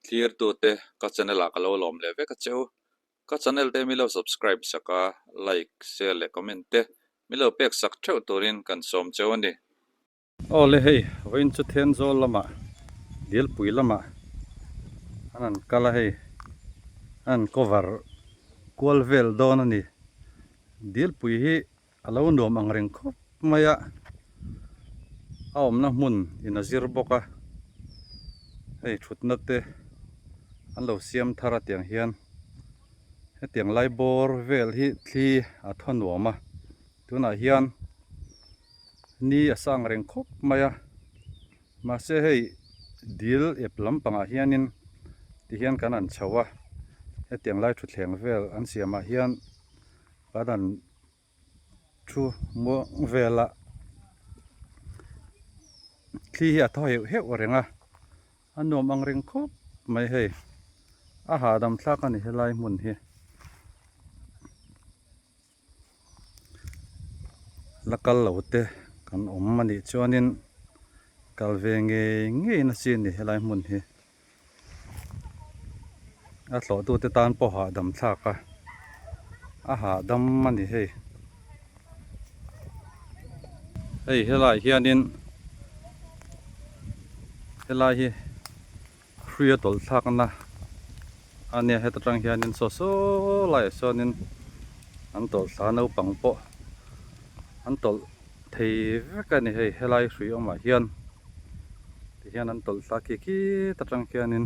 clear tu te ka channel a ka lo lom le ve ka cheu ka channel te mi lo subscribe saka like share le comment te mi lo pek sak theu turin kan som cheu ani ole hei wain chu then zol lama dil pui lama anan kala hei an cover kwal vel don ani dil pui hi alo nom ang reng khop maya aom na mun ina zir boka hei thutna te an lo siam thara tiang hian he tiang lai bor vel hi thli a thonwama tuna hian ni asang reng khop maya ma se hei dil ep lampanga hianin ti hian kan an chawa he tiang lai thuthleng vel an siama hian kadan thu mo vela thli hi a tho heu renga anom ang reng khop mai hei a ha dam thlak ani helai mun hi lakal lote kan om mani chuanin kalve nge na sin ni helai mun hi a thlo tu te tan po ha dam thlaka a ha dam mani hei helai hianin helai hi khria tol thak na ania hetang hianin so lai sonin an tol thla no pangpo an tol thei vekani hei helai hrui oma hian ti hian an tol thla ki tatang hianin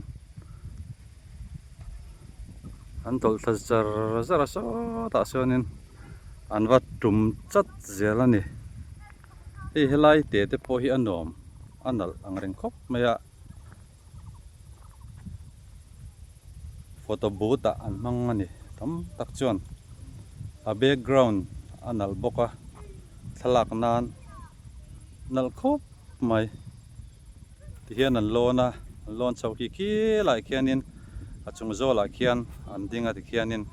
an tol thazar zara so ta sonin an wat tum chat zelani helai te po hi anom anal angreng khop maya photo booth an mangani tam tak chuan a background anal boka thalak nan nal khop mai ti hian an lon chau ki lai khianin achung zola khian an dinga ti khianin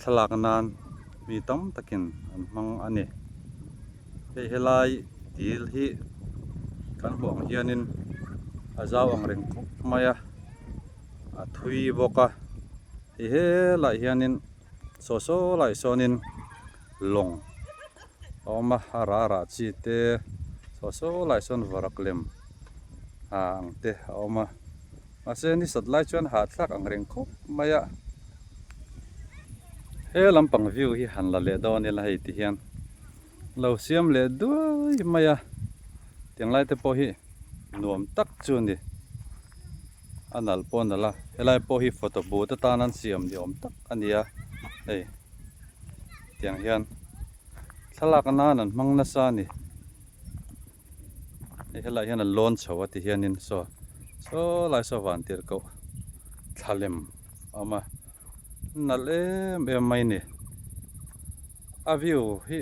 thalak nan mi tam takin an mang ani helai dil hi kan bong hianin azaw ang reng khop maya a thui boka helai hianin so lai sonin long oma ara chi te so lai son varaklem ang te oma ase ni satlai chuan ha thlak ang reng khop maya he lampang view hi han la le dawn la hei ti hian lo siam le dui maya tiang lai te po hi nuam tak chu ni anal pon la helai po hi photo booth ta nan siam ni om tak ania hei tiang hian thalak nan an mangna sa ni helai hian an lon chawa ti hianin so lai so van tir ko thalem ama nalem mai ni a view hi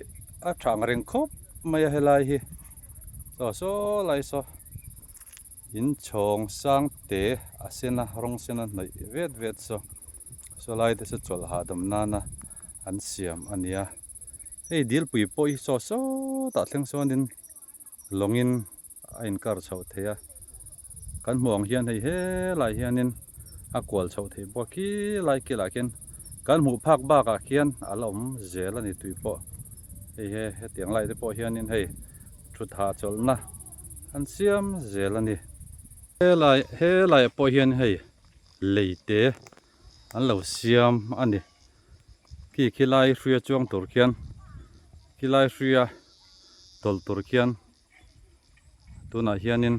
a thang reng khop maya helai hi so lai so in chong sang te asena rong sena nei vet so lai te se chol ha dam nana an siam ania hei dil pui po hi so ta thleng sonin longin a in kar chho theya kan muang hian hei lai hianin a kwal chho thei bo ki la ken kan mu phak ba ka khian alom zel ani tui po he tiang lai te po hianin hei thut ha chol na an siam zel ani helai po hian hei leite an lo siam ani ki khilai hria chuang tur khian khilai hria tol tur khian tuna hianin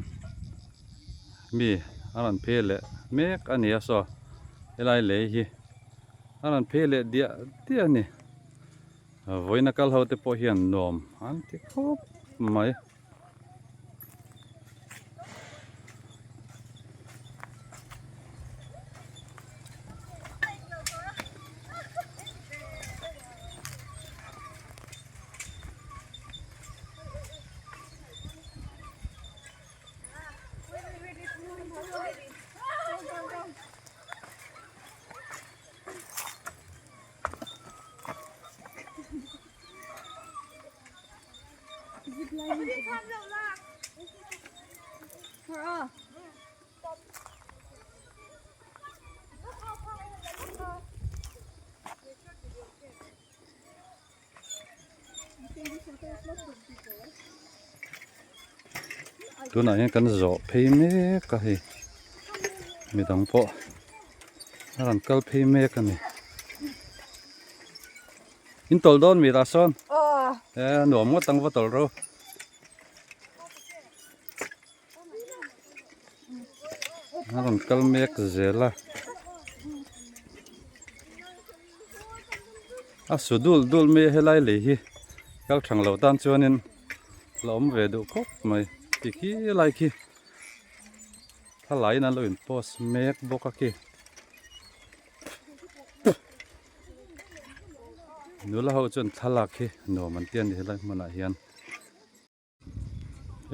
mi anan phele mek ania so helai le hi anan phele dia ni voina kal hote po hian nom an ti khop mai tu này kan zo phei me ka hi mi dang po ran kal phei me ka ni in tol don mi ra son no mo tang va tol ro ran kal me ka zela a su dul me helai le hi kal thang lo tan chuanin lom ve du khop mai ki lai ki thalai na lo in post mek boka ki nula ho chun thala ki no man tian hi lai mana hian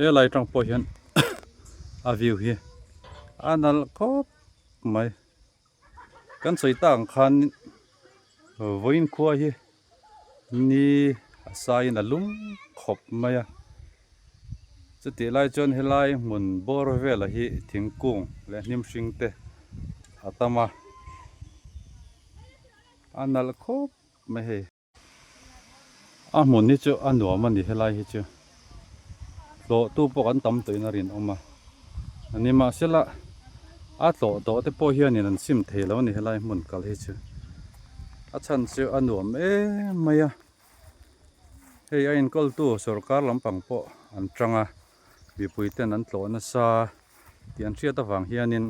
e lai tang po hian a view hi anal khop mai kan soi tang khan voin khua hi ni sai na lum khop maya chuti lai chon helai mun bor vela hi thingkung le hnim hring te atama anal khop mai he a mun ni chu anuam ani helai hi chu lo tu po kan tam toina rin oma ani ma sela a to te po hian in an sim thelo ni helai mun kal hi chu a chan chu anuam e maya hei a in kol tu sarkar lampang po an tanga bipui ten an tlo na sa tian thria ta wang hianin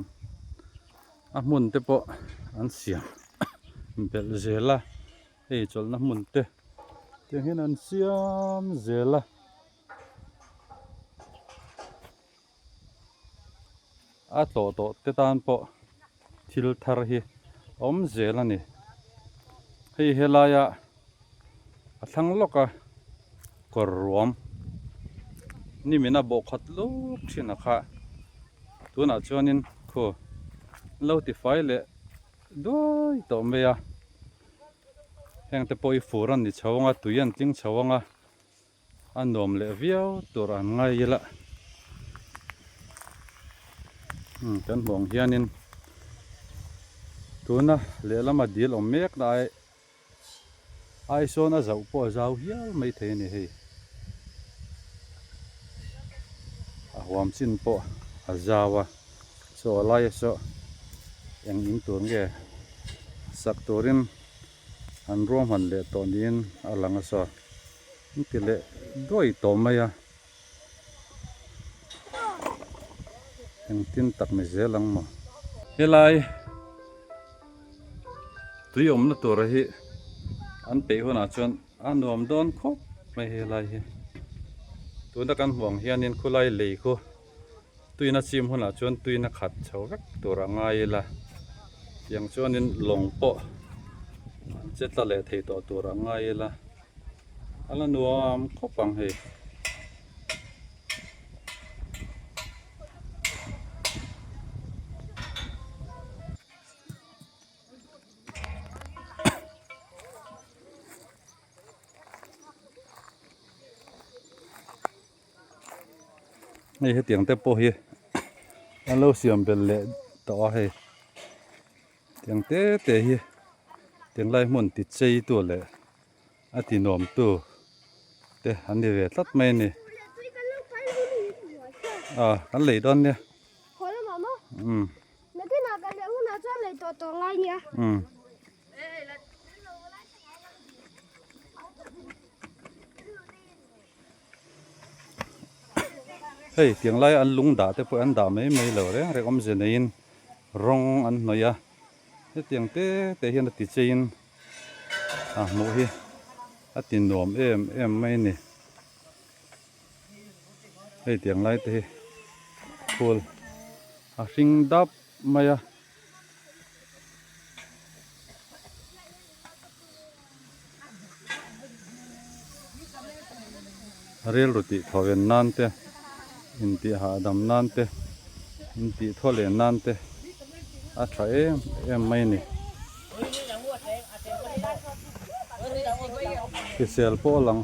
a mun te po an siam bel zela hei chol na mun te tiang hin an siam zela a to te tan po thil thar hi om zela ni hei helaya a thlang loka korruam ni mina bo khat luk thina kha tuna chuanin kho lo ti fai le doi to meya heng te poi furan ni chawanga tuyan ting chawanga anom le viau turan ngai yela kan bong hianin tuna le lama dil om mek dai ai so na zau po zau hial mai the ni hei a huam chin po a zawa so lai so eng in tur nge sak turin an rom han le to nin alanga so ti le doi to maya eng tin tak me zelang ma helai tuyom na tur hi an pe hona chuan anom don khop mai helai hi tuna kan huang hianin khulai lei kho tuina chim hona chuan tuina khat chho vek tur angai la yang chuanin long po chetla le thei to tur angai la ala nuam khopang he này hết tiếng tép po hi anh lâu xiêm bền lệ to he tiếng té hi tiếng lai muốn tít chơi tua lệ à tì nôm tu te anh đi về tắt mày nè à anh lấy đón nè hey tiếng lai ăn lung đá te po ăn đá mấy mấy lẩu đấy rồi om zenein rong ăn nói ya cái tiếng te hiện là tít chơi à mua hi à tin nôm em mấy nè hey tiếng lai te cool à sinh đáp maya real roti thoven nan te inti ha dam nan te inti thole nan te a thae em mai ni kisel po lang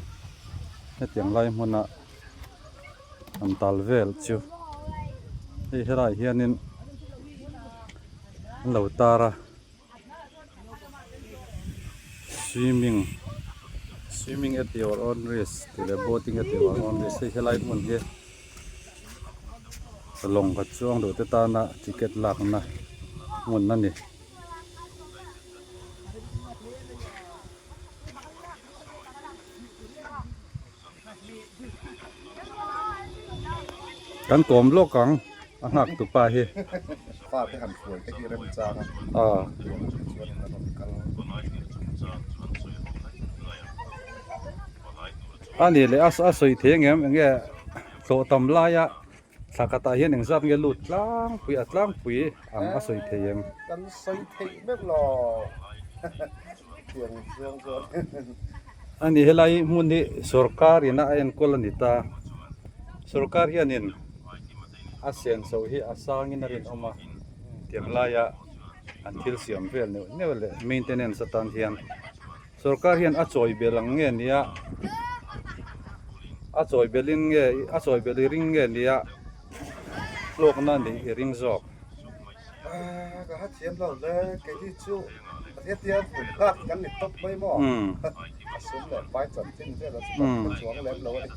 he tiang lai hmona an tal vel chu hei herai hianin lo tara swimming swimming at your own risk tile boating at your own risk helai mun he long ka chuang do te ta na ticket lak na mun na ni kan kom lo kang angak tu pa he fa te han fuai te ki rem cha na ani le as soi thengem nge so tam la ya sakata hian eng zat nge lut tlang pui ang asoi theyem kan soi thei mek lo tiang tiang zo ani helai mun ni sarkar ina en kolani ta sarkar hian in asian so hi asang in rin oma tiang la ya an thil siam vel ne le maintenance atan hian sarkar hian a choi belang nge nia a choi belin nge a choi beliring nge nia lok na ni ring zok ka ha chiam lo le ke ji chu te tia fu ka kan ni top mai mo asum le pai chan tin je la chuang le lo ni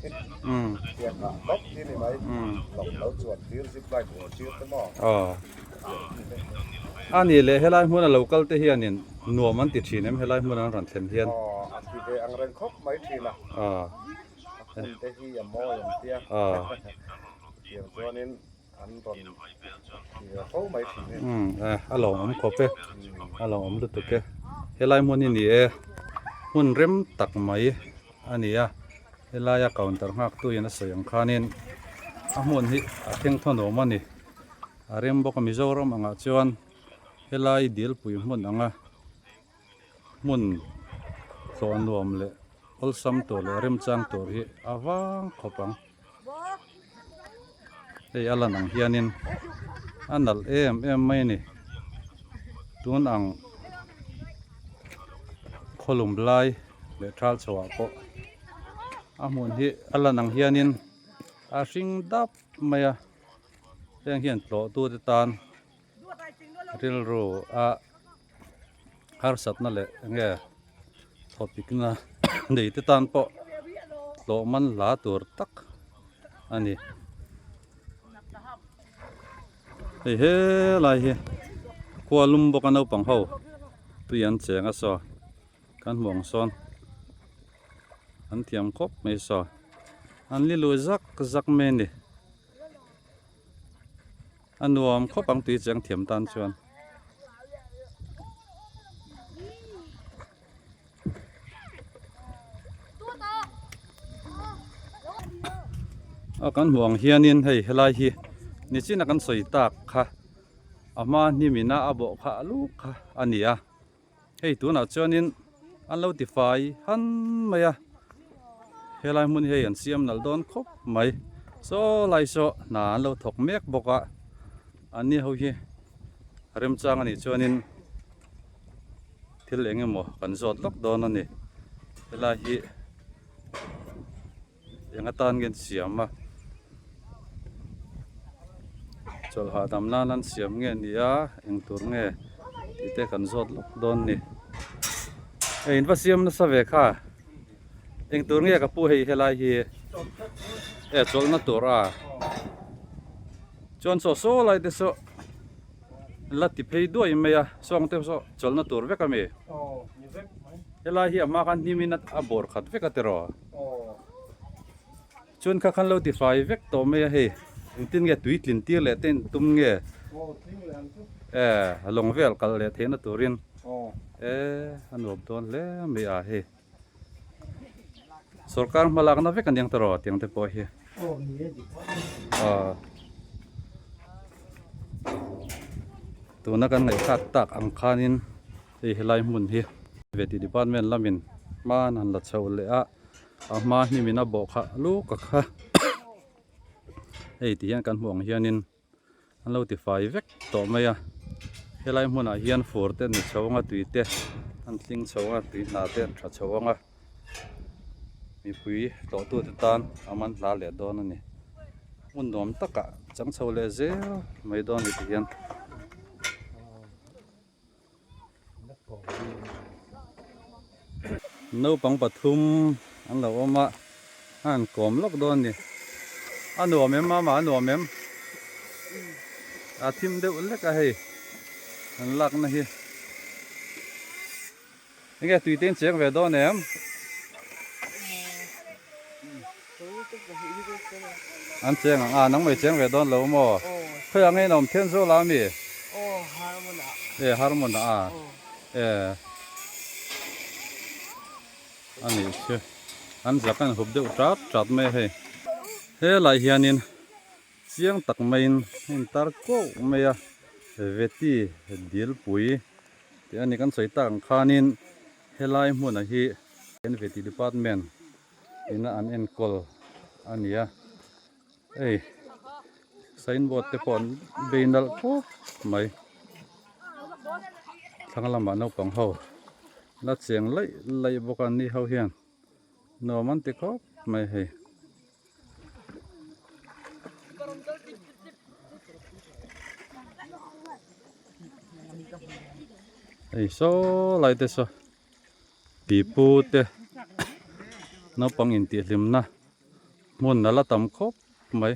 tia ka top ti ni mai lo chuan tir zip line ko tir te mo ani le helai mun a local te hianin nuaman ti thinem helai mun an ran thlen hian a ti ve ang ren khop mai thi la te hi ya mo yam tia tiang chuanin an ron ho mai thi ni along om khope along om lu tuke helai mun ni e mun rem tak mai ania helai a counter ngak tu ina sayang khanin a mun hi a theng thono mani a rem bok mizoram anga chuan helai dil pui mun anga mun so nuam le ol sam to le rem chang to hi awang khopang ei alan ang hianin anal em mai ni tun ang kholum lai le thal chawa ko amun hi alan ang hianin a ring dap maya teng hian tlo tu te tan ril ro a har sat na le nge topic na nei te tan po tlo man la tur tak ani he lai hi kualum bokano pang ho tuian chenga so kan mong son an tiam khop mai so an li lu zak me ni anuam khop ang tui chang thiam tan chuan akan muang hianin hei helai hi ni chin akan soi tak kha ama ni mina abo kha lu kha ania hei tu na chuanin an lo tifai han maya helai mun hei an siam nal don khop mai so lai so na an lo thok mek boka ani ho hi rem chang ani chuanin thil engemaw kan zot lok don ani helai hi engatan gen siama chol ha dam nan siam nge nia eng tur nge tite kan zot lok don ni ein va siam na save kha eng tur nge ka pu hei helai hi chol na tur a chon so lai te so lati phei doi me ya song te so chol na tur ve ka me helai hi ama kan ni minat abor khat ve ka te ro chun kha khan lo ti fai vek to me he tin nge tui tlin tir le ten tum nge long vel kal le thena turin anop don le me a he sarkar malak na ve kan yang taro tiang te po he tu na kan ngai khat tak ang khanin ei helai mun hi veti department lamin man han la chau le a ama ni mina bo kha lu ka kha ei ti hian kan huang hianin an lo ti fai vek to maya helai hmuna hian fur te ni chawanga tuite an tling chawanga tui na te tha chawanga mi pui to tu te tan aman hla le don ani mun nom taka chang chho le ze mai don ni ti hian nấu bằng bát thum ăn lẩu mà ăn cơm lóc đòn nè ăn nồi mềm mà ăn nồi mềm thím đều lắc cái hay ăn lắc này cái tùy tiện chiếc về đó nè em ăn chiếc nóng mấy chiếc về đó lẩu mà khơi ăn cái nồi thiên số làm gì 하루만 예 아니 안 잠깐 흡도 쫙쫙 매해 해라 hianin chiang tak main tar ko meya veti dil pui te ani kan soi tak khanin helai hmun a hi en veti department ina an enkol ania ei signboard te pon beinal ko mai thang lama no pang ho la cheng lai bokan ni ho hian no man te ko mai he ei so lai te so pi pu te no pang in ti hlim na mun na la tam khop mai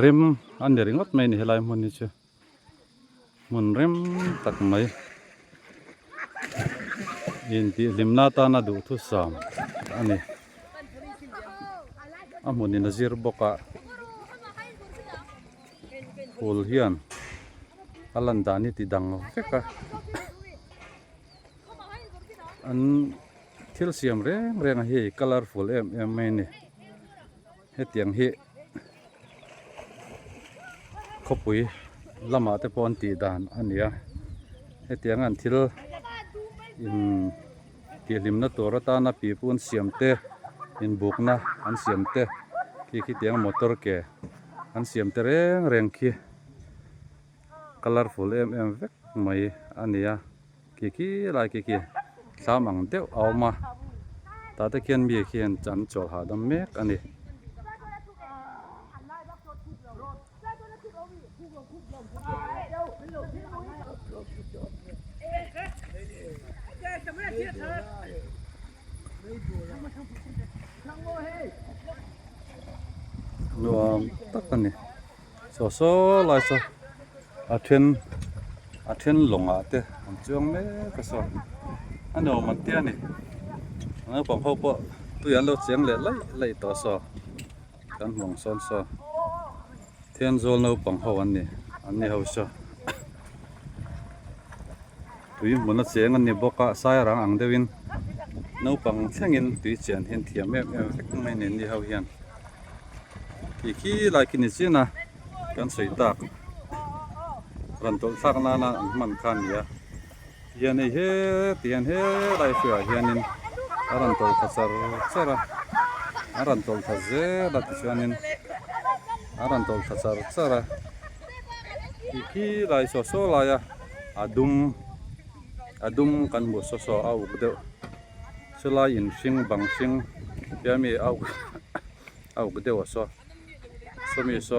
rim an ringot mai ni helai mun ni chu mun rim tak mai in ti limna ta na du thu sam ani amun ni nazir boka hul hian alan dani ti dang veka an thil siam reng hi colorful em mai ni he tiang hi khopui lama te pon ti dan ania he tiang an thil in ti limna torata na pi pun siam te in bukna an siam te ki tiang motor ke an siam te reng khi colorful em vek mai ania ki lai ki samang deuh awma ta te kian mi khian chan chol ha dam mek ani nuam tak ani so lai so a then longa te am chuang me ka so ano man te ani ang pang ho po tu yan lo chiang le lai to so kan mong son so then zol no pang ho ani ho so tui mun a cheng ani boka sai rang ang dewin no pang thengin tui chen hen thiam em vek mai ne ni ho hian ki like ni china kan soi tak ran tol sak na man khan ya hian ei he tian he lai fia hianin aran tol thasar chara aran tol thaze la tisanin aran tol thasar chara ki lai so la ya adum kan bo so au de sela in sing bang sing yami au de so mi so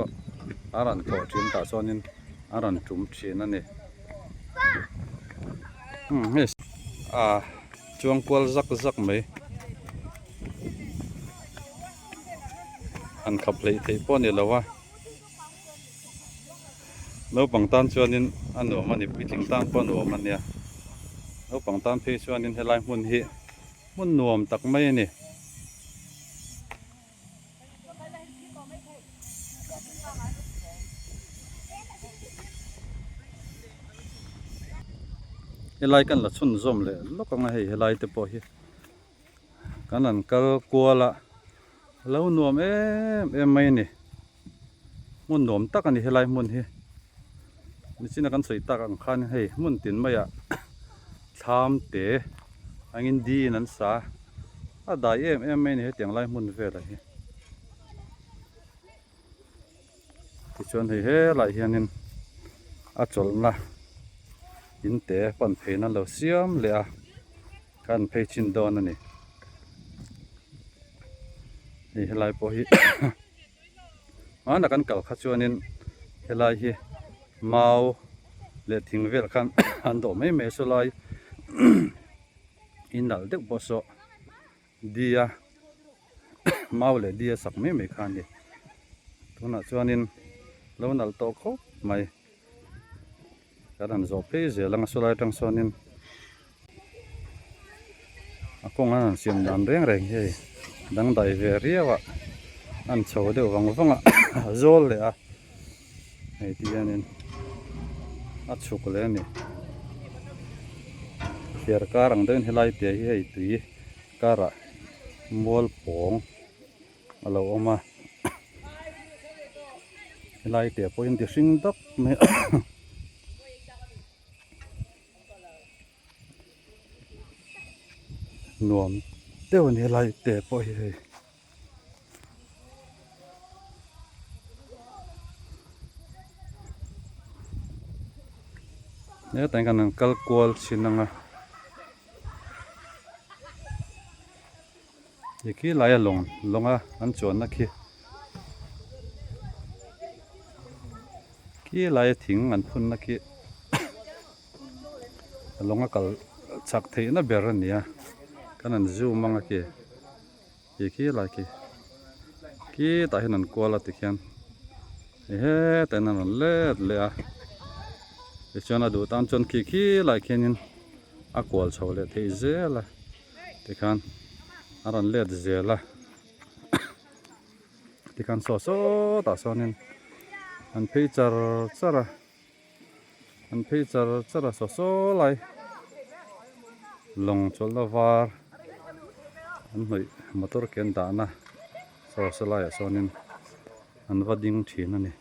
aran ko chin ta sonin aran tum chin ani yes chuang kwal zak mai an khap lei thei pon ni lawa no pangtan chuanin anu mani piting tang pon o mania no pangtan phe chuanin helai mun hi mun nuam tak mai ni helai kan la chun zom le lokanga hei helai te po hi kanan kal kuala lo nuam em mai ni mun nuam tak ani helai mun hi ni china kan soi tak ang khan hei mun tin maya tham te angin di nan sa a dai em mai ni he tiang lai mun ve la hi ti chon hei he lai hianin a chol na in te pan phe na lo siam le a kan phe chin don ani ni helai po hi ana kan kal kha chuanin helai hi mau le thingvel khan an do mai me so lai inal deuh bo so dia mau le dia sak mai mai khan ni tuna chuanin lo nal to kho mai kadan zo pe je lang so lai tang sonin akong an siam dan reng reng he dang dai ve riawa an chho deuh wang wanga zol le a hei tianin a chuk le ni hiar karang den helai te hi hei tui kara mol pong alo oma helai te po in ti hring dap me nuam teu ni helai te po hi hei ne tang kan kal kwal chinanga ki laya longa an chon na ki laya thing an phun na ki longa kal chak thei na ber ania kanan zu manga ki lai ki ta hinan kwala ti khian he tanan le a e chona du tan chon ki lai khianin a kwal chhole thei zela ti khan aran let zela ti khan so ta sonin an phei chara so lai long chol na var an hoi motor ken da na so lai sonin an vading thin ani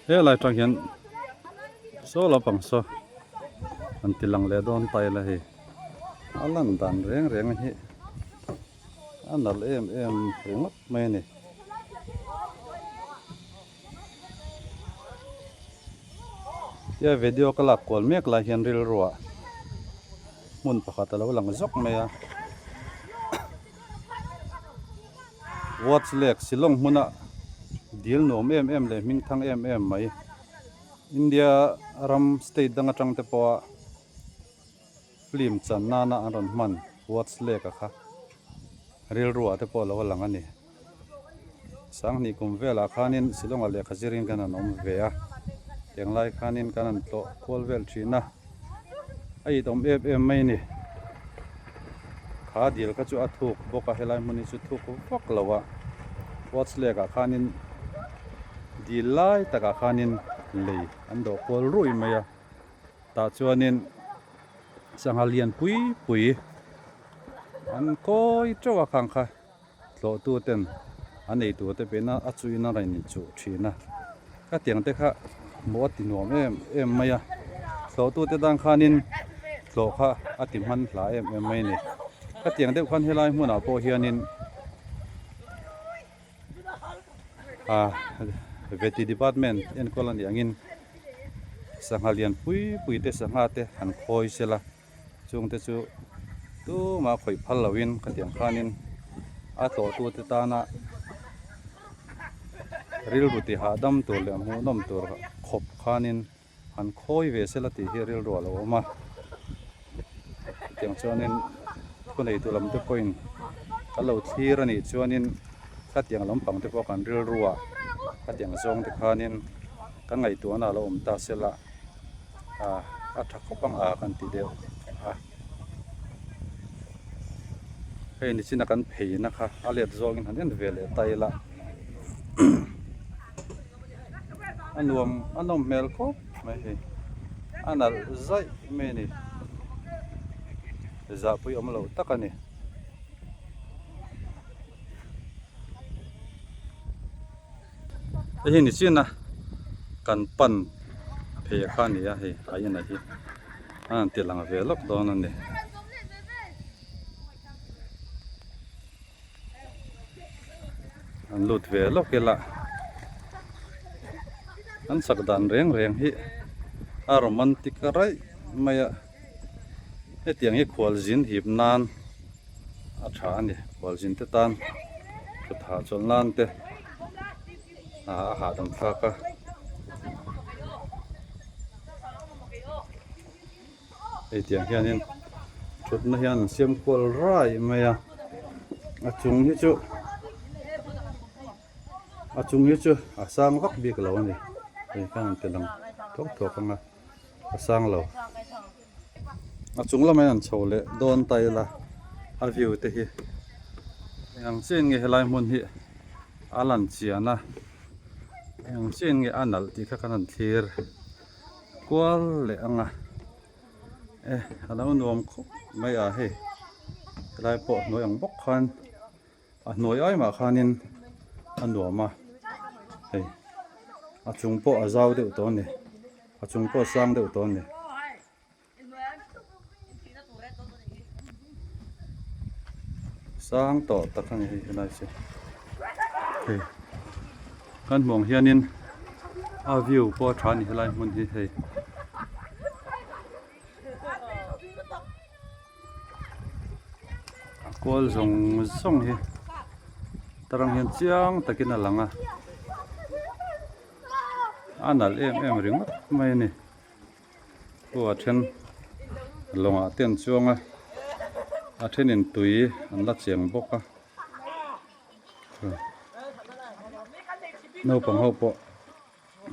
he lai tang hian so la pang so an tilang le don tai la hi alan dan reng hi anal em ringot mai ni ya video kala kol mek la hian ril ruwa mun pakhat lo lang zok mai a watch lek silong huna dil nom em le ming thang em mai India ram state danga tang te po film chan na aron man watch lek a kha ril ruwa te po lo lang ani sang ni kum vela khanin silong a le khajirin kana nom ve a yang lai khanin kanan to kol vel thina ai dom em mai ni kha dil ka chu athuk boka helai muni chu thuk vak lawa watch leka khanin dilai taka khanin lei ando kol rui maya ta chuanin sangalian pui an koi trowa khang kha tlo tu ten anei tu te pena achuina rai ni chu thina ka tiang te kha mo ti nom em maya tlo tu te dang khanin tlo kha atim han hla em mai ni ka tiang deuh khan helai hmuna po hianin veti department en kolani angin sanghalian pui te sangha te han khoi sela chung te chu tu ma khoi phal lawin ka tiang khanin a to tu te ta na ril ruti ha dam to le mu nom tur khop khanin han khoi ve sela ti hi ril ro lo ma tiang chuanin ko nei tu lam te point kalo thir ani chuanin ka tiang lampang te po kan ril ruwa ka tiang zong te khanin ka ngai tu na lo ta sela a thak khopang a kan ti deu hei ni china kan phei na kha alet zongin hanen vele taila anom mel ko mai he anal zai me ni za pui amlo takani hi ni china kan pan phe khani ya he ayana hi an tilang ve lok don ani an lut ve lok ela an sak dan reng hi a romantic rai maya he tiang hi khwal zin hip nan a tha ani khwal zin te tan chu tha chol nan te a ha dam thaka he tiang hianin chut na hian siam kwal rai maya a chung hi chu a sang vak bik lo ani ei kan te lang thok thok anga a sang lo a chung lamai an chole don tai la a view te hi yang chen nge helai mun hi alan chiana yang chen nge anal ti kha kan thlir kwal le anga alo nuam khop mai a he helai po noi ang bok khan a noi ai ma khanin an nuama hei a chung po a zau deuh tawn ni a chung po sang deuh tawn ni sang to takani hei helai se hei kan mong hianin a view po tha ni helai mun hi hei kol zong zong hi tarang hian chiang takin a langa anal em ring mai ni ko a then longa ten chuanga a thenin tui an la cheng boka no pang ho po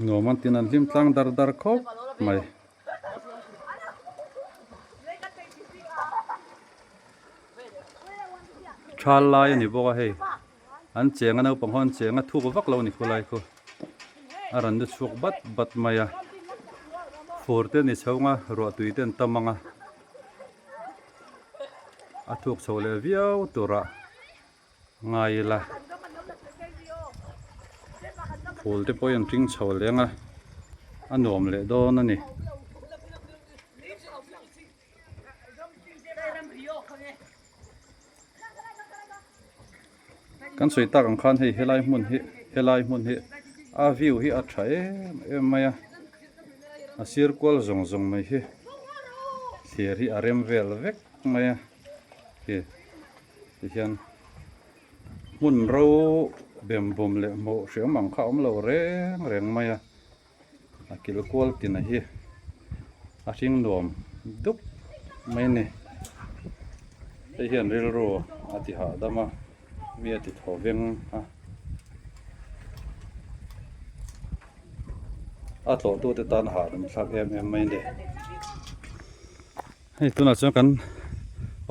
no man tin an lim tlang dar khop mai thal lai ni boka hei an cheng an pang hon cheng a thu ko vak lo ni khulai ko aran de chuk bat maya forte ni chhawnga ro tuiten tamanga athuk chole viau tura ngai la phul te poin ring cholenga anom le don ani kan soi tak ang khan hei helai mun hi a view hi a tha em maya a sir kwal zong mai hi thlir hi a rem vel vek maya hi hian mun ro bem bom le mo hriam mang kha om lo reng maya a kil kwal tin a hi a hring nuam dup mai ni hei hian ril ro a ti ha dama mi a ti thoveng a to tu te tan ha dam thak em mai ni hei tuna chu kan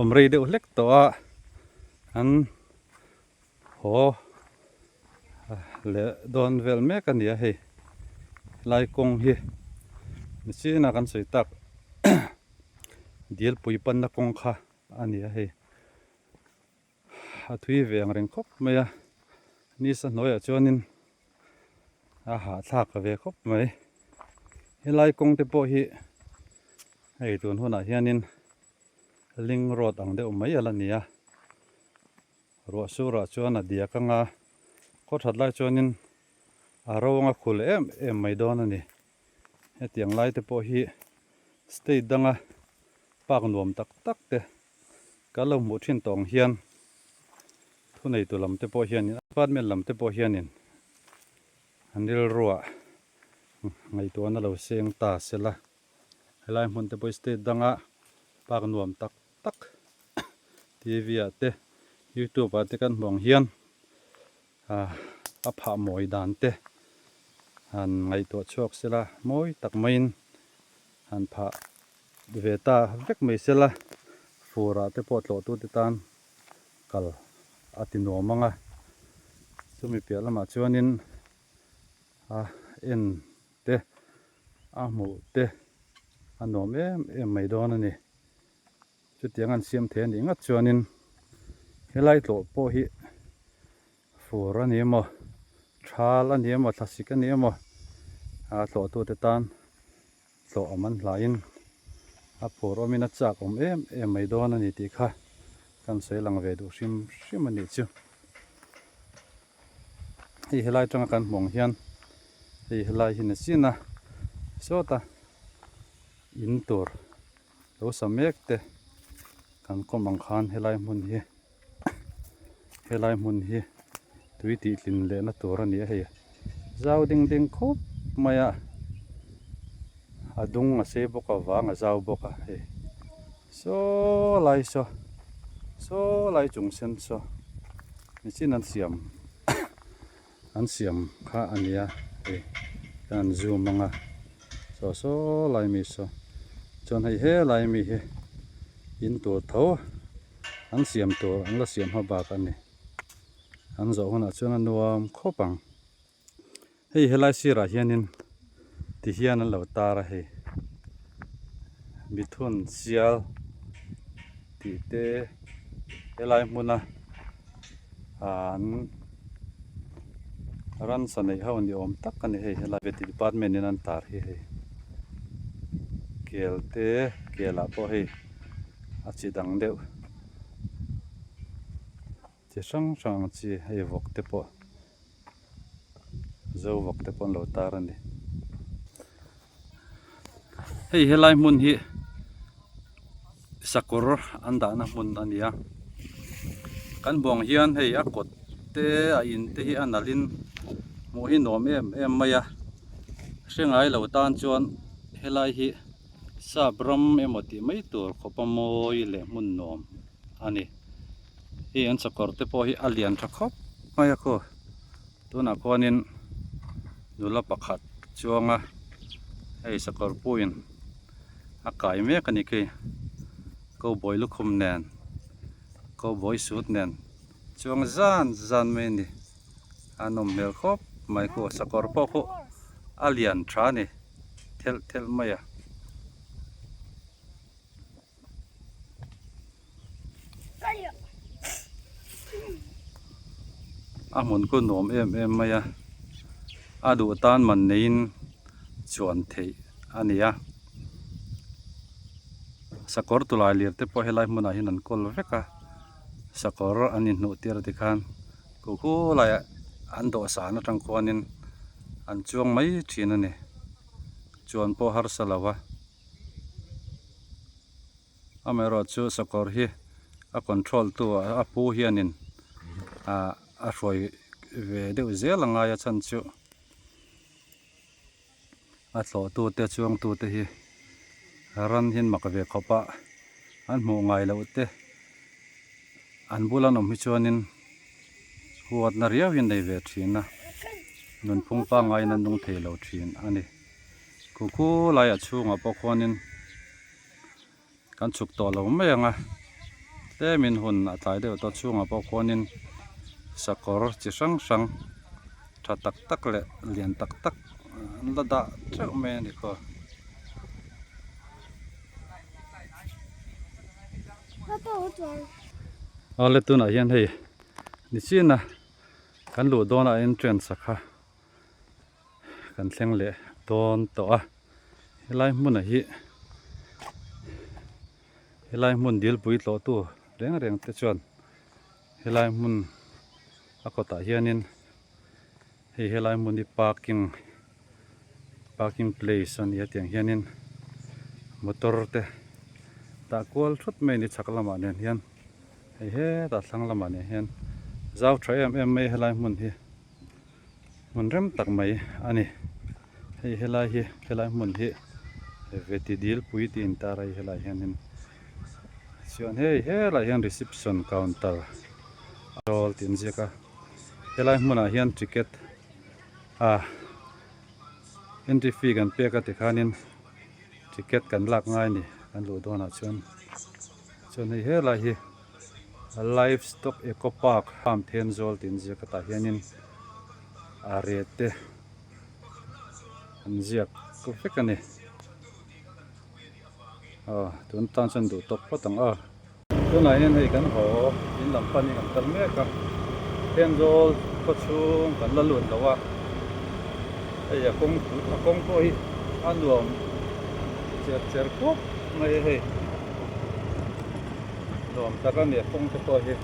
omrei deuh hlek to a an ho le don vel mek ania hei lai kong hi machina kan soi tak dial pui pan na kong kha ania hei a thui veng reng khop maya ni sa noya chuanin a ha thak ve khop mai helai kong te po hi hei tun huna hianin ling road ang deuh mai ala nia ro sura chuan a dia kanga ko that lai chuanin a ronga khul em mai don ani he tiang lai te po hi state danga pak nuam tak te kalo mu thin tong hian thunei tu lam te po hian apartment lam te po hianin anil ruwa ngai tu an lo seng ta sela helai mun te po state danga pak nuam tak tv ate youtube ate kan mong hian a pha moi dan te han ngai to chok sela moi tak main han pha veta vek mai sela fura te po tlo tu te tan kal atino manga sumi pialama chuanin en te a mu te anom em mai don ani chu tiang an siam the ni ngat chuanin helai tlo po hi fura ni mo thal ani mo thlasik ani mo a tlo tu te tan tlo aman hlain a phur omina chak em mai don ani ti kha kan sei lang ve du hrim ani chu hi helai tanga kan mong hian hei helai hin sina sota in tur lo samek te kan komang khan helai mun hi tui ti tlin le na tur ani hei zau ding ding khop maya adung a se boka wang a zau boka hei so lai chung sen so ni chin an siam kha ania hei kan zoom manga so lai mi so chon hei he lai mi hi in tur tho an siam tur an la siam ha ba kan ni an zo hona chuan an nuam khopang hei helai sira hianin ti hian an lo tar a hei mithun sial ti te helai hmuna an ran sanei ho ni om tak ani hei helai vet department in an tar hi hei kela po hei a chi dang deuh chi sang chi hei vok te po zo vok te pon lo tar ani hei helai hmun hi sakor an dahna hmun ania kan buang hian hei a kot te a in te hi analin mu hi nom em maya hrengai lo tan chuan helai hi sabram emoti mai tur khopamoi le hmun nom ani hi an sakor te po hi alian tha khop maya ko tuna khonin nula pakhat chuanga hei sakor puin a kai mek ani ke cowboy lukhum nen cowboy suit nen chuang zan me ni anom mel khop mai ko sakor po ko alian tha ni thel maya amun ko nom em maya adu tan man nein chuan thei ania sakor tulai lir te po helai hmuna hin an kol veka sakor anin nu tir ti khan ku lai an do sa na tang khonin an chuang mai thin ani chuan po har salawa amero chu sakor hi a control tu a pu hianin a roi ve deuh zelanga ya chan chu a tlo tu te chuang tu te hi ran hin mak ve khopa an mu ngai lo te an bulan om hi chuanin huat na riau hin nei ve thina nun phung pa ngai nan nung thei lo thin ani ku lai a chunga po khonin kan chuk to lo mai anga te min hun a tlai deuh to chunga po khonin sakor chi sang tha tak le lian tak la da treu me ni ko ale tuna hian hei ni china kan lu dona entrance sakha kan thleng le don to a helai hmun a hi helai hmun dil pui tlo tu reng te chuan helai hmun a kota hianin hei helai hmun ni parking place ani atiang hianin motor te ta kwal thut mai ni chaklama nen hian hei he ta thlanglam ani hian zau thai em mai helai hmun hi mun rem tak mai ani hei helai hmun hi veti dil pui tin tarai helai hianin chuan he lai hian reception counter rol tin zeka helai hmuna hian ticket entry fee kan pe ka ti khanin ticket kan lak ngai ni kan lu dona chuan hei he lai hi livestock eco park ham then zol tin zeka ta hianin a rete an ziak ko fekani tun tan chan du top patang tuna hian hei kan ho in lam pani kan tal meka then zol ko chung kan la lun lawa hei a kong ko hi anuam cher ko mai hei nuam takan ne kong te ko hi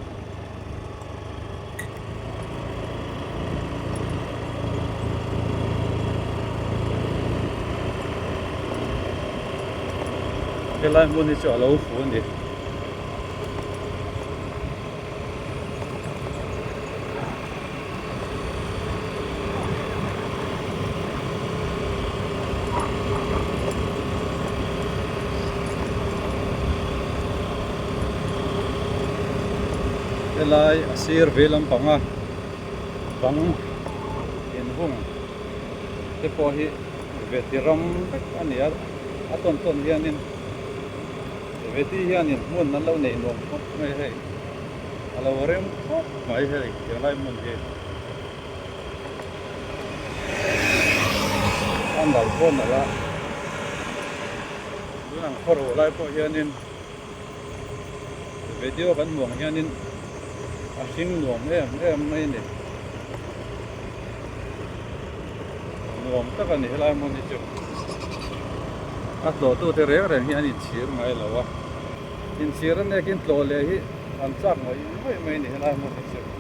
cái lai muốn đi chỗ lâu phú đi cái lai asir về làm bằng à bằng yên hùng cái po hi về thì ram anh ấy aton ton hian in về thì hian in muốn nó lâu này nong khóc mấy hay alo rem khóc mấy hay cái lai muốn gì anh bảo con là đứa nào khó rồi lại po hian in video vẫn muộn hian in sinh muộn em mấy này muộn tất cả những lai muốn đi chụp lo tu te re re hian in thir mai lo wa in thir an nekin tlo le hi an chak mai mai ni lai mo ni